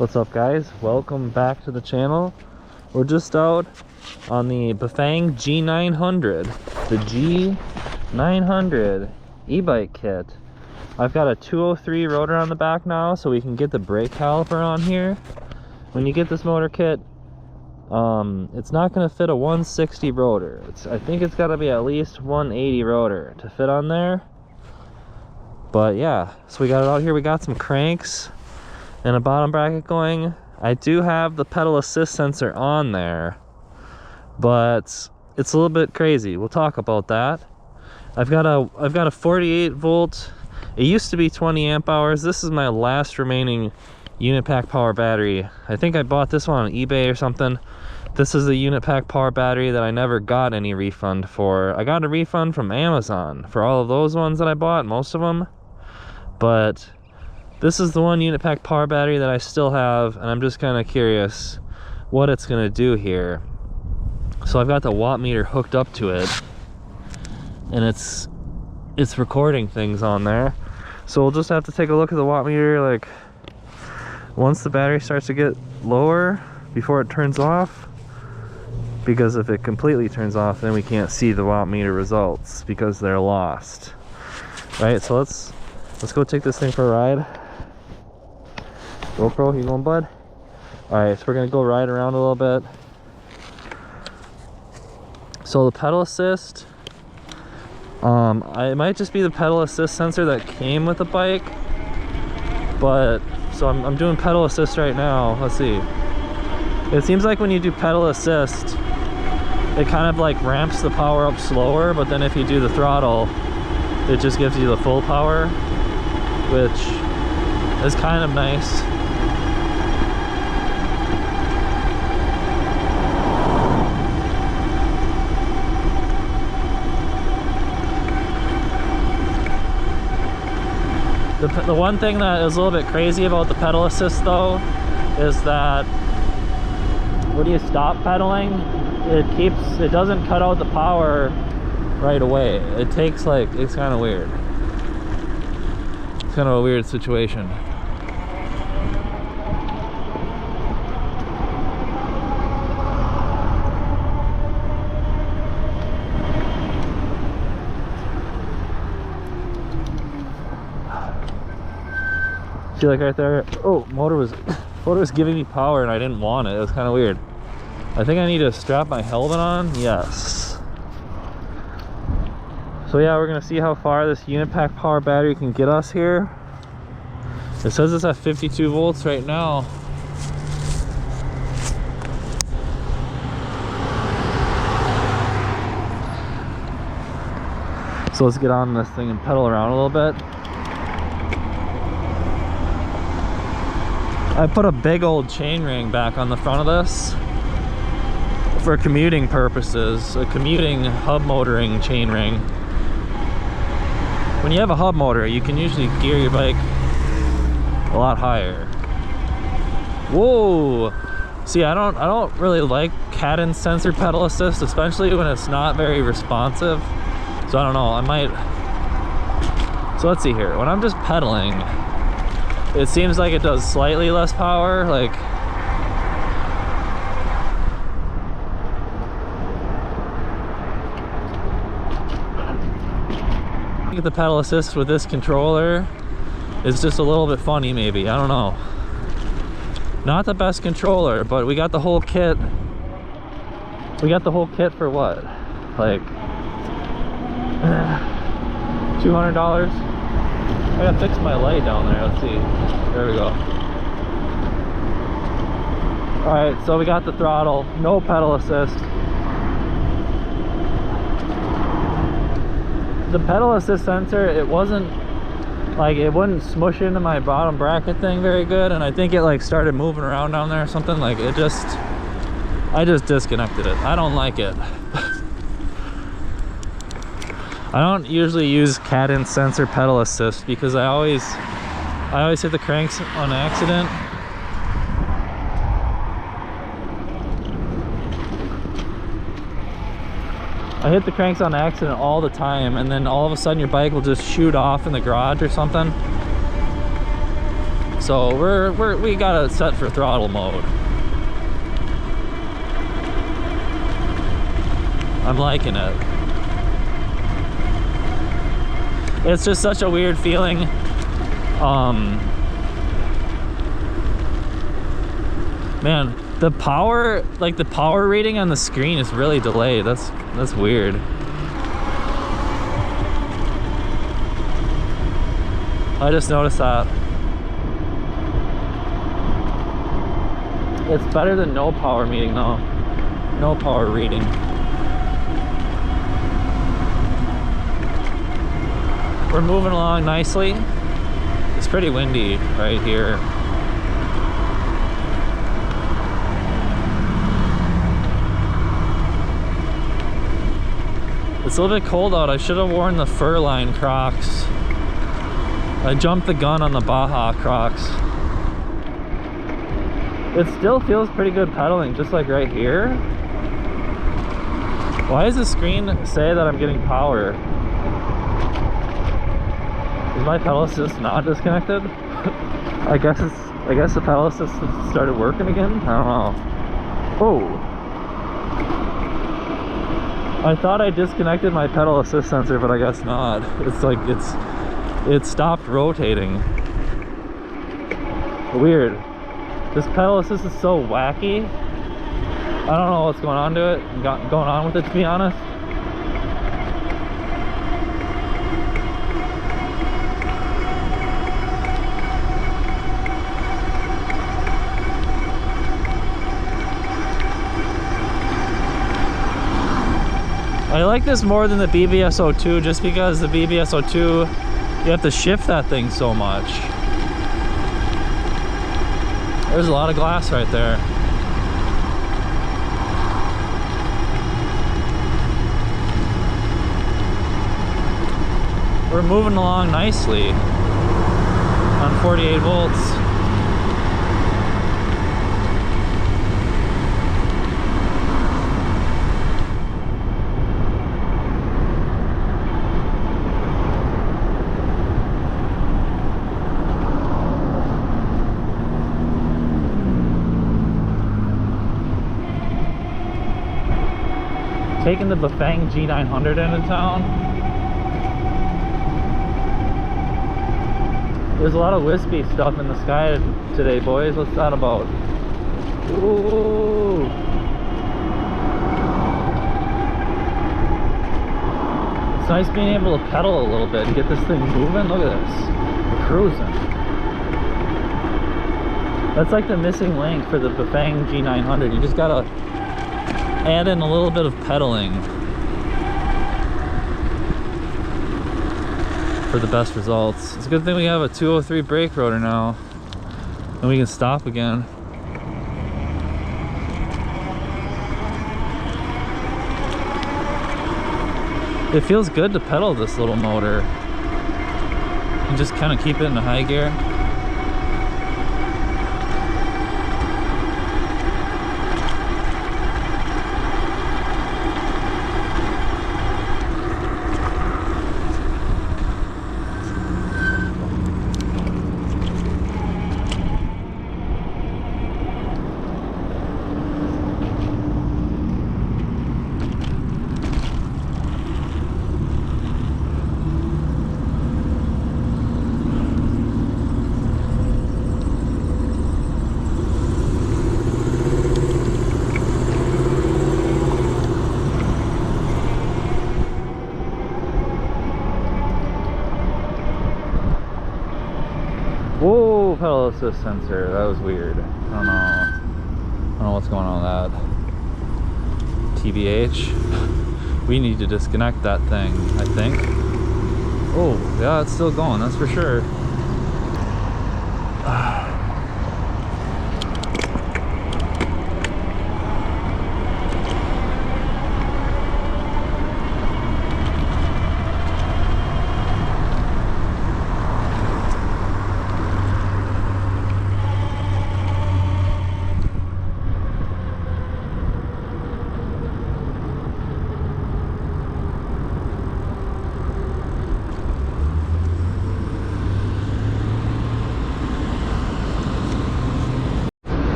What's up, guys? Welcome back to the channel. We're just out on the Bafang G900, the G900 e-bike kit. I've got a 203 rotor on the back now, so we can get the brake caliper on here. When you get this motor kit, it's not going to fit a 160 rotor. I think it's got to be at least 180 rotor to fit on there. But yeah, so we got it out here. We got some cranks and a bottom bracket going. I do have the pedal assist sensor on there, but it's a little bit crazy. We'll talk about that. I've got a 48 volt. It used to be 20 amp hours. This is my last remaining UnitPackPower battery. I think I bought this one on eBay or something. This is the UnitPackPower battery that I never got any refund for. I got a refund from Amazon for all of those ones that I bought, most of them. But this is the one UnitPackPower battery that I still have, and I'm just kind of curious what it's going to do here. So I've got the watt meter hooked up to it, and it's recording things on there. So we'll just have to take a look at the watt meter, like once the battery starts to get lower before it turns off, because if it completely turns off, then we can't see the watt meter results because they're lost. Right, so let's go take this thing for a ride. GoPro, you going, bud? Alright, so we're gonna go ride around a little bit. So the pedal assist, it might just be the pedal assist sensor that came with the bike, but so I'm doing pedal assist right now. Let's see. It seems like when you do pedal assist, it kind of like ramps the power up slower, but then if you do the throttle, it just gives you the full power, which is kind of nice. The one thing that is a little bit crazy about the pedal assist though is that when you stop pedaling, it doesn't cut out the power right away. It takes it's kind of weird. It's kind of a weird situation. See, like right there, oh, motor was giving me power and I didn't want it. It was kind of weird. I think I need to strap my helmet on. Yes. So yeah, we're gonna see how far this UnitPackPower battery can get us here. It says it's at 52 volts right now. So let's get on this thing and pedal around a little bit. I put a big old chain ring back on the front of this for commuting purposes, a commuting hub motoring chain ring. When you have a hub motor, you can usually gear your bike a lot higher. Whoa! See, I don't really like cadence sensor pedal assist, especially when it's not very responsive. So I don't know, I might. So let's see here. When I'm just pedaling, it seems like it does slightly less power, like I think the pedal assist with this controller is just a little bit funny, maybe. I don't know. Not the best controller, but we got the whole kit. We got the whole kit for what? Like $200? I gotta fix my light down there. Let's see. There we go. Alright, so we got the throttle, no pedal assist. The pedal assist sensor, it wasn't like, it wouldn't smush into my bottom bracket thing very good, and I think it like started moving around down there or something. Like I just disconnected it. I don't like it. I don't usually use cadence sensor pedal assist because I always hit the cranks on accident. I hit the cranks on accident all the time, and then all of a sudden your bike will just shoot off in the garage or something. So we got it set for throttle mode. I'm liking it. It's just such a weird feeling. Man, the power, like the power rating on the screen is really delayed. That's weird. I just noticed that. It's better than no power meeting though. No power reading. We're moving along nicely. It's pretty windy right here. It's a little bit cold out. I should have worn the fur-lined Crocs. I jumped the gun on the Baja Crocs. It still feels pretty good pedaling, just like right here. Why does the screen say that I'm getting power? Is my pedal assist not disconnected? I guess the pedal assist started working again. I don't know. Oh, I thought I disconnected my pedal assist sensor, but I guess not. It's like it stopped rotating. Weird. This pedal assist is so wacky. I don't know what's going on with it, to be honest. I like this more than the BBS02 just because the BBS02, you have to shift that thing so much. There's a lot of glass right there. We're moving along nicely on 48 volts. Taking the Bafang G900 into town. There's a lot of wispy stuff in the sky today, boys. What's that about? Ooh. It's nice being able to pedal a little bit and get this thing moving. Look at this. We're cruising. That's like the missing link for the Bafang G900. You just gotta add in a little bit of pedaling for the best results. It's a good thing we have a 203 brake rotor now and we can stop again. It feels good to pedal this little motor and just kind of keep it in a high gear. Whoa, pedal assist sensor. That was weird. I don't know what's going on with that. TBH. We need to disconnect that thing, I think. Oh, yeah, it's still going, that's for sure.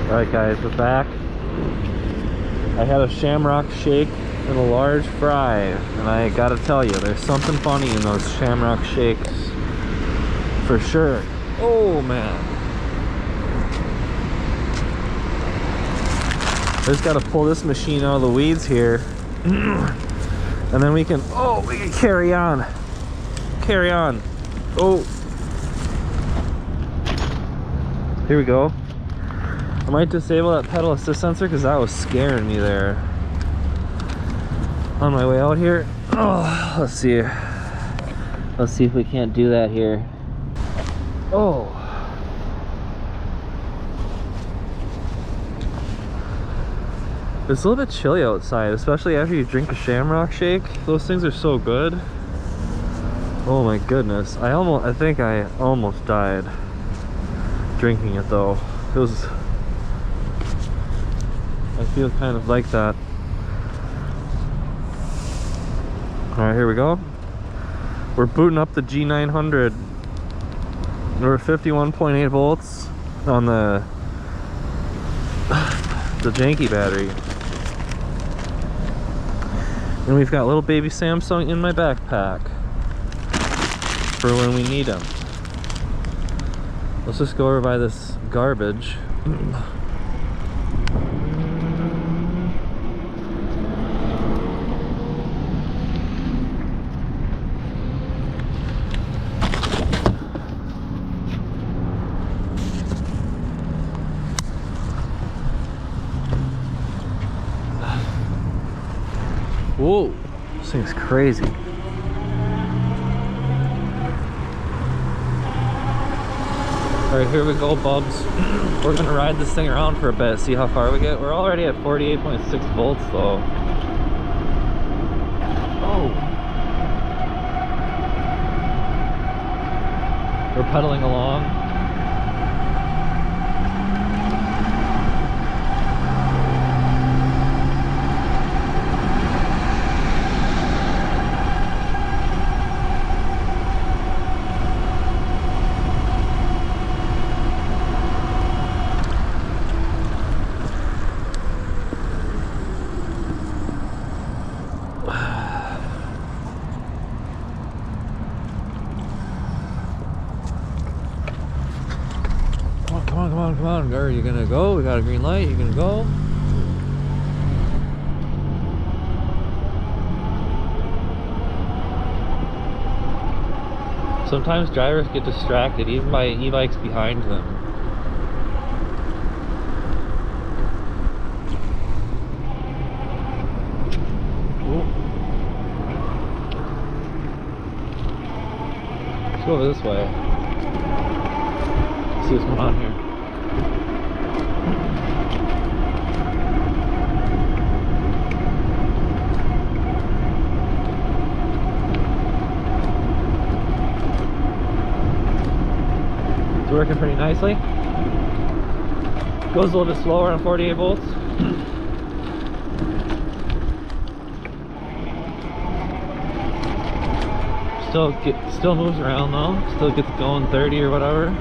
Alright guys, we're back. I had a shamrock shake and a large fry, and I gotta tell you, there's something funny in those shamrock shakes. For sure. Oh man. I just gotta pull this machine out of the weeds here. And then we can carry on. Carry on. Oh. Here we go. I might disable that pedal assist sensor because that was scaring me there. On my way out here. Oh, let's see. Let's see if we can't do that here. Oh. It's a little bit chilly outside, especially after you drink a shamrock shake. Those things are so good. Oh my goodness. I think I almost died drinking it though. It was, I feel kind of like that. Alright, here we go. We're booting up the G900. We're 51.8 volts on the janky battery. And we've got little baby Samsung in my backpack for when we need them. Let's just go over by this garbage. Whoa, this thing's crazy. Alright, here we go, bubs. We're gonna ride this thing around for a bit, see how far we get. We're already at 48.6 volts though. Oh. We're pedaling along. Come on, are you gonna go? We got a green light, you gonna go? Sometimes drivers get distracted, even by e-bikes behind them. Ooh. Let's go over this way. See what's going on here. It's working pretty nicely. Goes a little bit slower on 48 volts. Still moves around though. Still gets going 30 or whatever.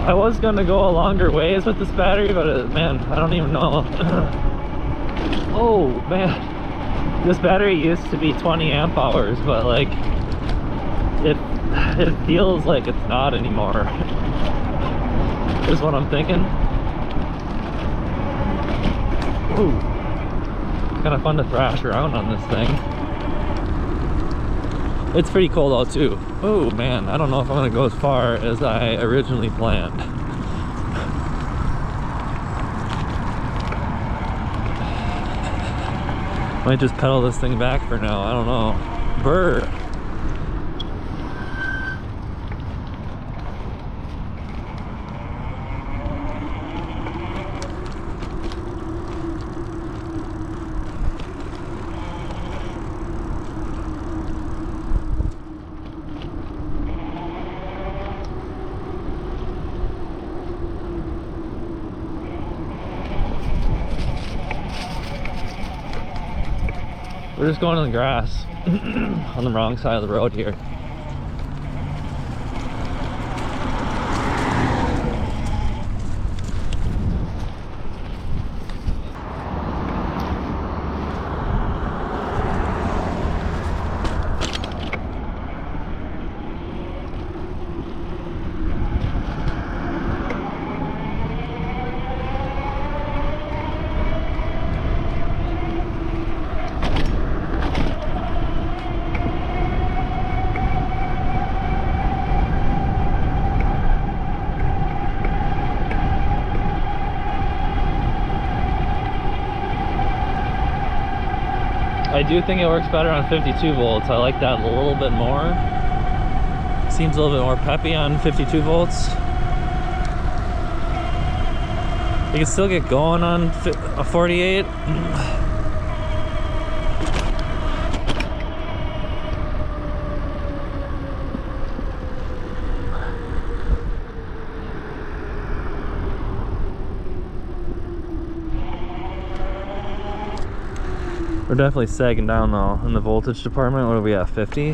I was gonna go a longer ways with this battery, but man, I don't even know. Oh man, this battery used to be 20 amp hours, but like it feels like it's not anymore. Is what I'm thinking. Ooh, it's kind of fun to thrash around on this thing. It's pretty cold out too. Oh man, I don't know if I'm gonna go as far as I originally planned. Might just pedal this thing back for now, I don't know. Brr. We're just going in the grass on the wrong side of the road here. I do think it works better on 52 volts. I like that a little bit more. Seems a little bit more peppy on 52 volts. You can still get going on a 48. We're definitely sagging down though in the voltage department. What are we at, 50?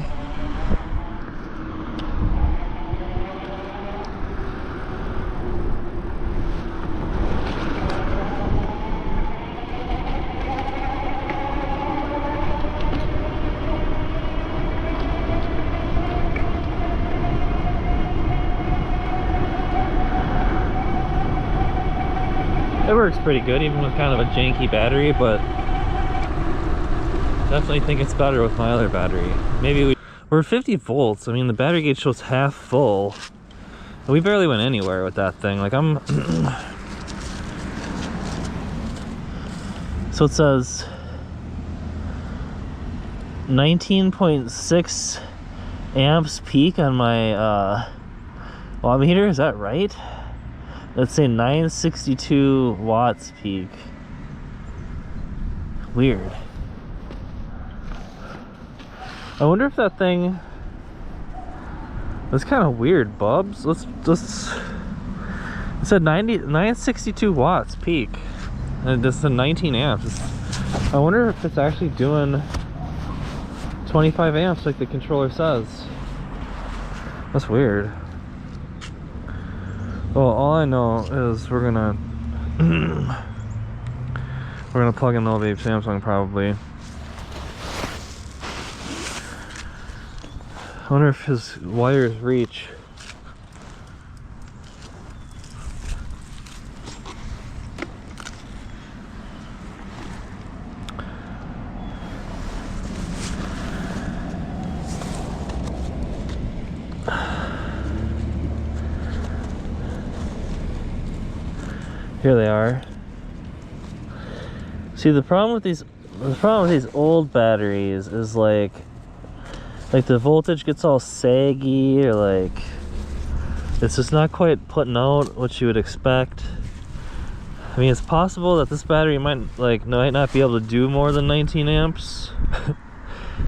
It works pretty good even with kind of a janky battery, but definitely think it's better with my other battery. Maybe we're 50 volts. I mean, the battery gauge shows half full. And we barely went anywhere with that thing. Like I'm so it says 19.6 amps peak on my watt meter. Is that right? Let's say 962 watts peak. Weird. I wonder if that thing, that's kind of weird, Bubs. Let's it said 962 watts peak, and it's a 19 amps. I wonder if it's actually doing 25 amps like the controller says. That's weird. Well, all I know is we're gonna plug in the old babe Samsung probably. I wonder if his wires reach. Here they are. See, the problem with these old batteries is like the voltage gets all saggy, or like it's just not quite putting out what you would expect. I mean, it's possible that this battery might not be able to do more than 19 amps.